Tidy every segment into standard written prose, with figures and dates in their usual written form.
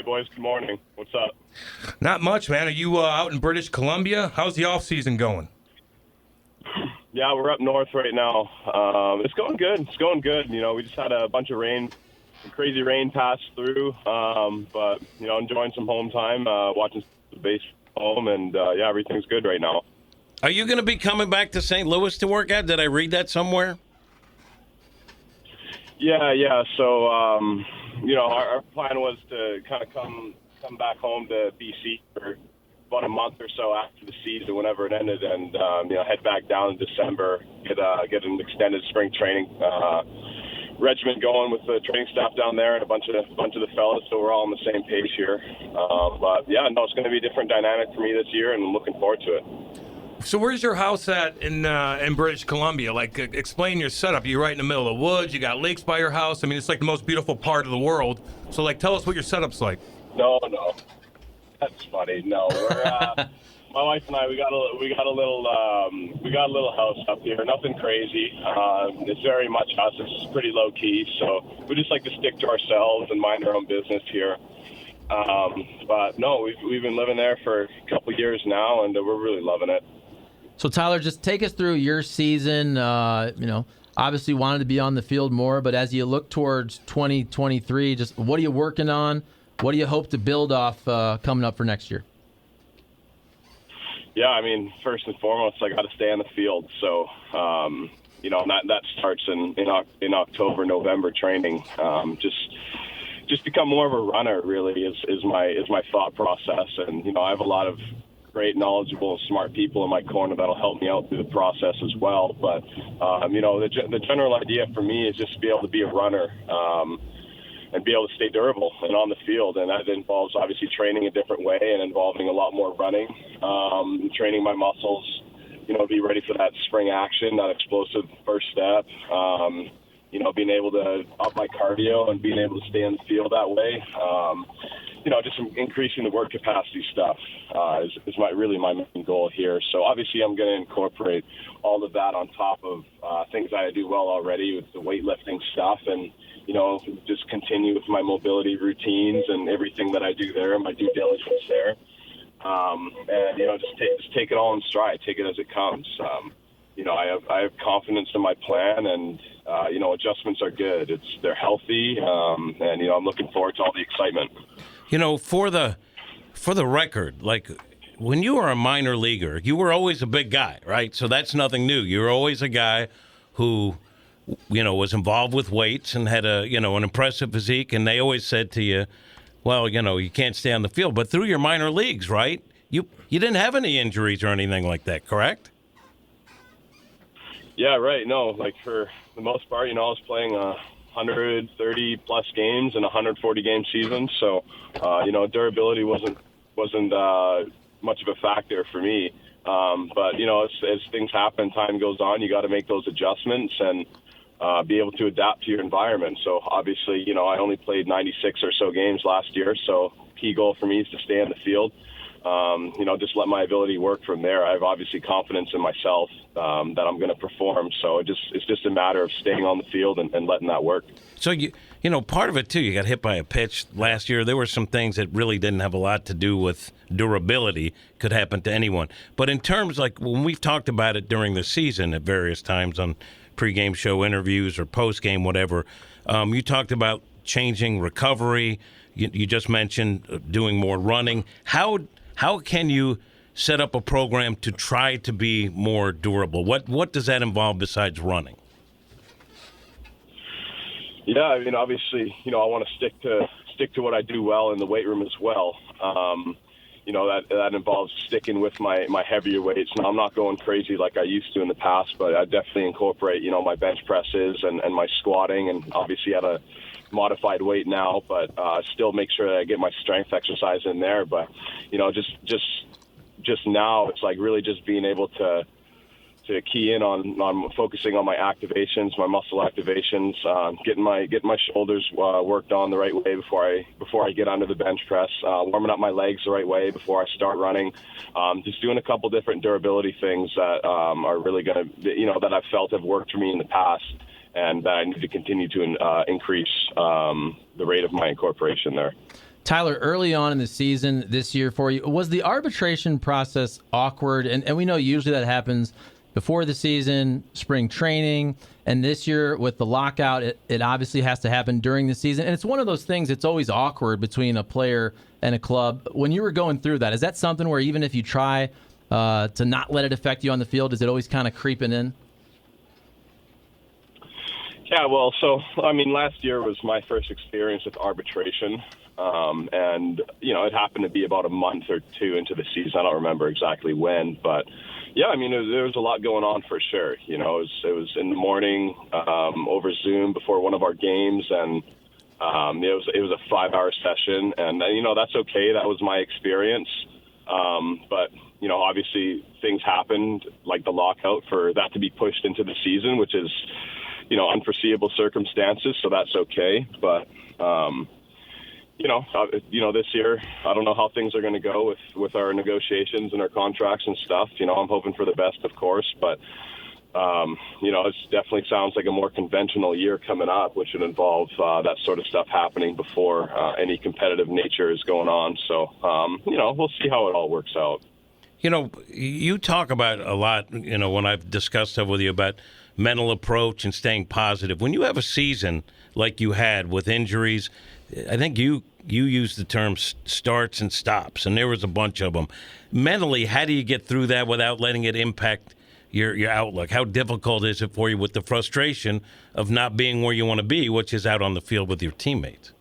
boys. Good morning. What's up? Not much, man. Are you out in British Columbia? How's the off season going? Yeah, we're up north right now. It's going good. It's going good. We just had a bunch of rain, some crazy rain pass through. But enjoying some home time, watching the base home, and everything's good right now. Are you going to be coming back to St. Louis to work out? Did I read that somewhere? Yeah. So, our plan was to kind of come back home to BC for about a month or so after the season, whenever it ended, and head back down in December, get an extended spring training regimen going with the training staff down there and a bunch of the fellas, so we're all on the same page here. It's going to be a different dynamic for me this year, and I'm looking forward to it. So where's your house at in British Columbia? Like, explain your setup. You're right in the middle of the woods. You got lakes by your house. I mean, it's like the most beautiful part of the world. So, tell us what your setup's like. No, that's funny. No, we're my wife and I. We got a little house up here. Nothing crazy. It's very much us. It's pretty low key. So we just like to stick to ourselves and mind our own business here. But no, we've been living there for a couple of years now, and we're really loving it. So, Tyler, just take us through your season. Obviously wanted to be on the field more, but as you look towards 2023, just what are you working on? What do you hope to build off coming up for next year? Yeah, I mean, first and foremost, I got to stay on the field. So, that starts in October, November training. Just become more of a runner, really, is my thought process. And, I have a lot of great, knowledgeable, smart people in my corner that'll help me out through the process as well. But, the general idea for me is just to be able to be a runner and be able to stay durable and on the field. And that involves, obviously, training a different way and involving a lot more running, training my muscles, be ready for that spring action, that explosive first step, being able to up my cardio and being able to stay in the field that way. Just increasing the work capacity stuff is my main goal here. So obviously I'm going to incorporate all of that on top of things that I do well already with the weightlifting stuff, and just continue with my mobility routines and everything that I do there, my due diligence there. Just take it all in stride, take it as it comes. I have confidence in my plan, and adjustments are good. They're healthy, and I'm looking forward to all the excitement. For the record, like when you were a minor leaguer, you were always a big guy, right? So that's nothing new. You were always a guy who, was involved with weights and had an impressive physique, and they always said to you, well, you can't stay on the field. But through your minor leagues, right, you didn't have any injuries or anything like that, correct? Yeah, right. No, like for the most part, I was playing 130-plus games in a 140-game season. So, durability wasn't much of a factor for me. But, as things happen, time goes on, you got to make those adjustments and be able to adapt to your environment. So, obviously, I only played 96 or so games last year. So, key goal for me is to stay on the field. Just let my ability work from there. I have obviously confidence in myself that I'm going to perform. So it's just a matter of staying on the field and letting that work. So, part of it, too, you got hit by a pitch last year. There were some things that really didn't have a lot to do with durability. Could happen to anyone. But in terms, like, when we've talked about it during the season at various times on pregame show interviews or postgame, whatever, you talked about changing recovery. You just mentioned doing more running. How can you set up a program to try to be more durable? What does that involve besides running? Yeah, I mean, obviously, I want to stick to what I do well in the weight room as well. That involves sticking with my heavier weights. Now, I'm not going crazy like I used to in the past, but I definitely incorporate, my bench presses and my squatting, and obviously at a modified weight now, but still make sure that I get my strength exercise in there. But, just now it's like really just being able to key in on focusing on my activations, my muscle activations, getting my shoulders worked on the right way before I get under the bench press, warming up my legs the right way before I start running, just doing a couple different durability things that are really going to, that I've felt have worked for me in the past, and that I need to continue to increase the rate of my incorporation there. Tyler, early on in the season this year for you, was the arbitration process awkward? And we know usually that happens before the season, spring training, and this year with the lockout, it obviously has to happen during the season. And it's one of those things, it's always awkward between a player and a club. When you were going through that, is that something where even if you try to not let it affect you on the field, is it always kind of creeping in? Yeah, well, so, I mean, last year was my first experience with arbitration. And, it happened to be about a month or two into the season. I don't remember exactly when, but yeah, I mean, there was a lot going on for sure. It was in the morning over Zoom before one of our games, and it was a 5-hour session, and that's okay. That was my experience. But obviously things happened like the lockout for that to be pushed into the season, which is unforeseeable circumstances. So that's okay. But this year, I don't know how things are going to go with our negotiations and our contracts and stuff. I'm hoping for the best, of course, but it definitely sounds like a more conventional year coming up, which would involve that sort of stuff happening before any competitive nature is going on. So, we'll see how it all works out. You talk about a lot, when I've discussed stuff with you about mental approach and staying positive. When you have a season like you had with injuries, I think you used the term starts and stops, and there was a bunch of them. Mentally, how do you get through that without letting it impact your outlook? How difficult is it for you with the frustration of not being where you want to be, which is out on the field with your teammates?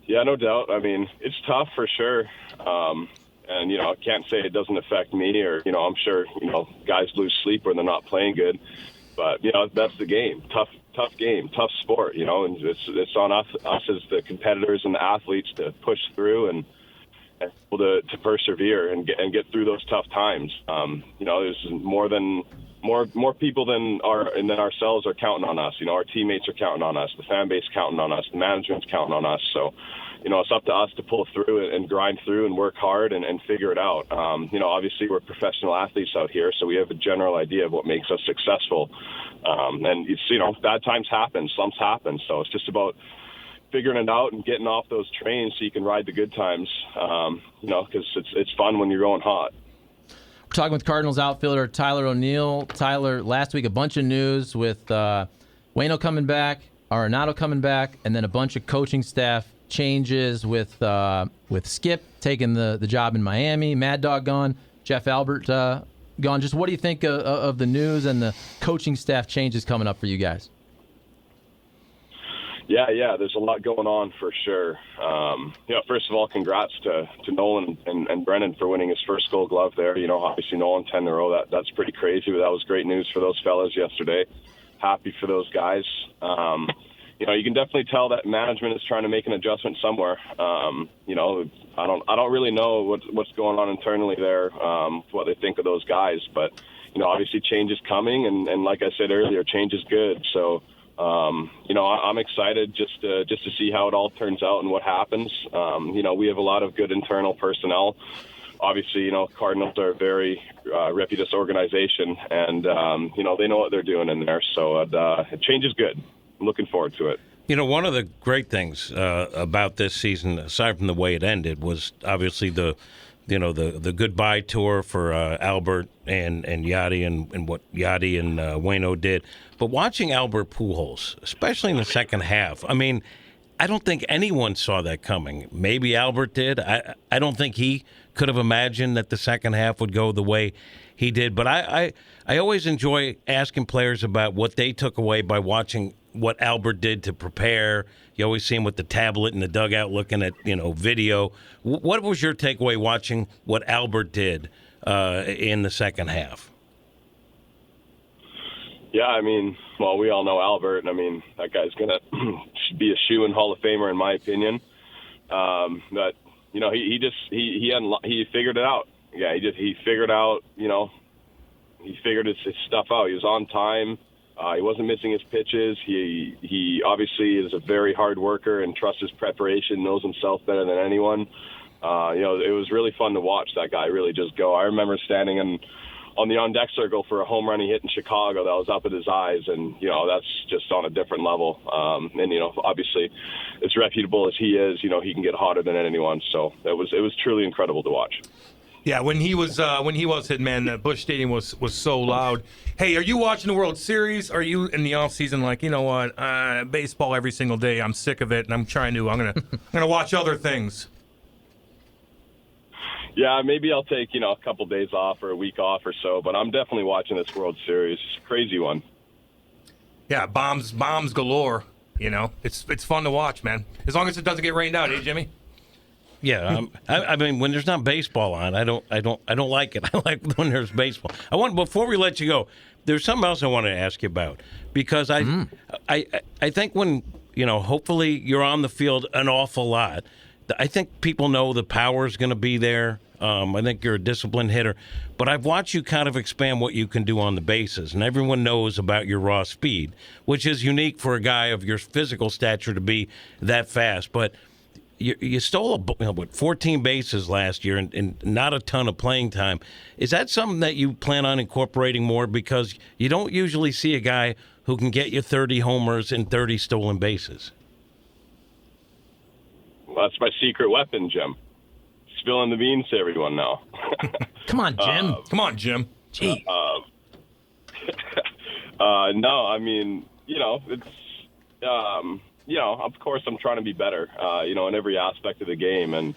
Yeah, no doubt. I mean, it's tough for sure. And, I can't say it doesn't affect me or, I'm sure, guys lose sleep when they're not playing good. But, that's the game. Tough game, tough sport, and it's on us as the competitors and the athletes to push through and able to persevere and get through those tough times. There's more people than ourselves are counting on us. Our teammates are counting on us, the fan base counting on us, the management's counting on us. So, it's up to us to pull through and grind through and work hard and figure it out. Obviously we're professional athletes out here, so we have a general idea of what makes us successful. And it's, bad times happen, slumps happen. So it's just about figuring it out and getting off those trains so you can ride the good times, because it's fun when you're going hot. We're talking with Cardinals outfielder Tyler O'Neill. Tyler, last week a bunch of news with Waino coming back, Arenado coming back, and then a bunch of coaching staff changes with Skip taking the job in Miami, Mad Dog gone, Jeff Albert gone. Just what do you think of the news and the coaching staff changes coming up for you guys? Yeah, there's a lot going on for sure. First of all, congrats to Nolan and Brennan for winning his first Gold Glove there. Obviously Nolan 10 in a row, that's pretty crazy, but that was great news for those fellas yesterday. Happy for those guys. You can definitely tell that management is trying to make an adjustment somewhere. I don't really know what's going on internally there, what they think of those guys, but obviously change is coming, and like I said earlier, change is good. So I'm excited just to see how it all turns out and what happens. We have a lot of good internal personnel. Obviously, Cardinals are a very reputous organization, and they know what they're doing in there. So change is good. I'm looking forward to it. One of the great things about this season, aside from the way it ended, was obviously the goodbye tour for Albert and Yadi and what Yadi and Waino did. But watching Albert Pujols, especially in the second half, I mean, I don't think anyone saw that coming. Maybe Albert did. I don't think he could have imagined that the second half would go the way he did. But I always enjoy asking players about what they took away by watching what Albert did to prepare. You always see him with the tablet in the dugout looking at, video. What was your takeaway watching what Albert did in the second half? Yeah, I mean, well, we all know Albert, and I mean, that guy's going to be a shoo-in Hall of Famer in my opinion. But, he figured it out. Yeah, he figured out, he figured his stuff out. He was on time. He wasn't missing his pitches. He obviously is a very hard worker and trusts his preparation, knows himself better than anyone. It was really fun to watch that guy really just go. I remember standing on the on-deck circle for a home run he hit in Chicago that was up at his eyes, and that's just on a different level. And obviously, as reputable as he is, he can get hotter than anyone. So it was truly incredible to watch. Yeah, when he was hitting, man, Busch Stadium was so loud. Hey, are you watching the World Series? Are you in the off season like, you know what, baseball every single day? I'm sick of it, and I'm gonna watch other things. Yeah, maybe I'll take a couple days off or a week off or so, but I'm definitely watching this World Series. It's a crazy one. Yeah, bombs galore. It's fun to watch, man. As long as it doesn't get rained out, Jimmy? Yeah, I mean, when there's not baseball on, I don't like it. I like when there's baseball. Before we let you go, there's something else I want to ask you about, because I think when hopefully you're on the field an awful lot. I think people know the power is going to be there. I think you're a disciplined hitter, but I've watched you kind of expand what you can do on the bases, and everyone knows about your raw speed, which is unique for a guy of your physical stature to be that fast. But you stole 14 bases last year and not a ton of playing time. Is that something that you plan on incorporating more? Because you don't usually see a guy who can get you 30 homers and 30 stolen bases. Well, that's my secret weapon, Jim. Spilling the beans to everyone now. Come on, Jim. Come on, Jim. Gee. No, I mean, it's, of course I'm trying to be better, in every aspect of the game. And,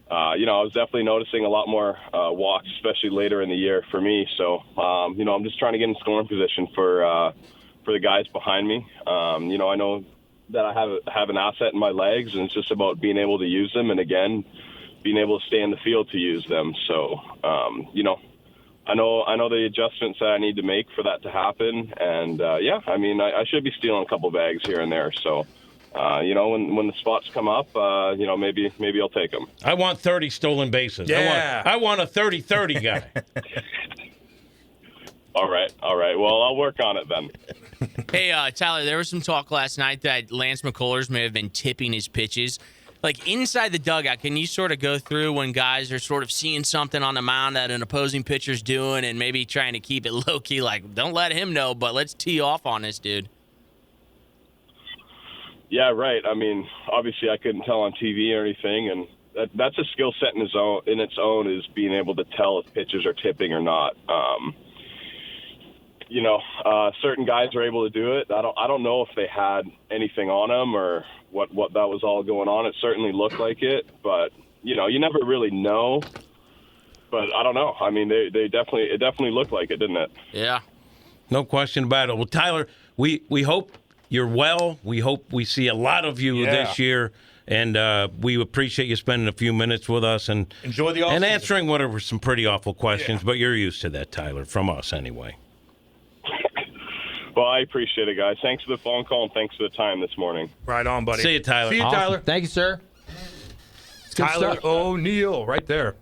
I was definitely noticing a lot more walks, especially later in the year for me. So, I'm just trying to get in scoring position for the guys behind me. I know that I have an asset in my legs, and it's just about being able to use them, and again, being able to stay in the field to use them. So, I know the adjustments that I need to make for that to happen, and I should be stealing a couple bags here and there. So, when the spots come up, maybe I'll take them. I want 30 stolen bases. Yeah. I want a 30-30 guy. All right. Well, I'll work on it then. Hey, Tyler, there was some talk last night that Lance McCullers may have been tipping his pitches. Like, inside the dugout, can you sort of go through when guys are sort of seeing something on the mound that an opposing pitcher's doing and maybe trying to keep it low-key, like, don't let him know, but let's tee off on this dude? Yeah, right. I mean, obviously I couldn't tell on TV or anything, and that's a skill set in its own is being able to tell if pitchers are tipping or not. Certain guys are able to do it. I don't know if they had anything on them or what that was all going on. It certainly looked like it, but you never really know. But I don't know. I mean, it definitely looked like it, didn't it? Yeah. No question about it. Well, Tyler, we hope you're well. We hope we see a lot of you this year. And we appreciate you spending a few minutes with us and enjoy the offseason. And answering what are some pretty awful questions, but you're used to that, Tyler, from us anyway. Well, I appreciate it, guys. Thanks for the phone call, and thanks for the time this morning. Right on, buddy. See you, Tyler. See you, Awesome. Tyler. Thank you, sir. It's good Tyler stuff. O'Neill right there.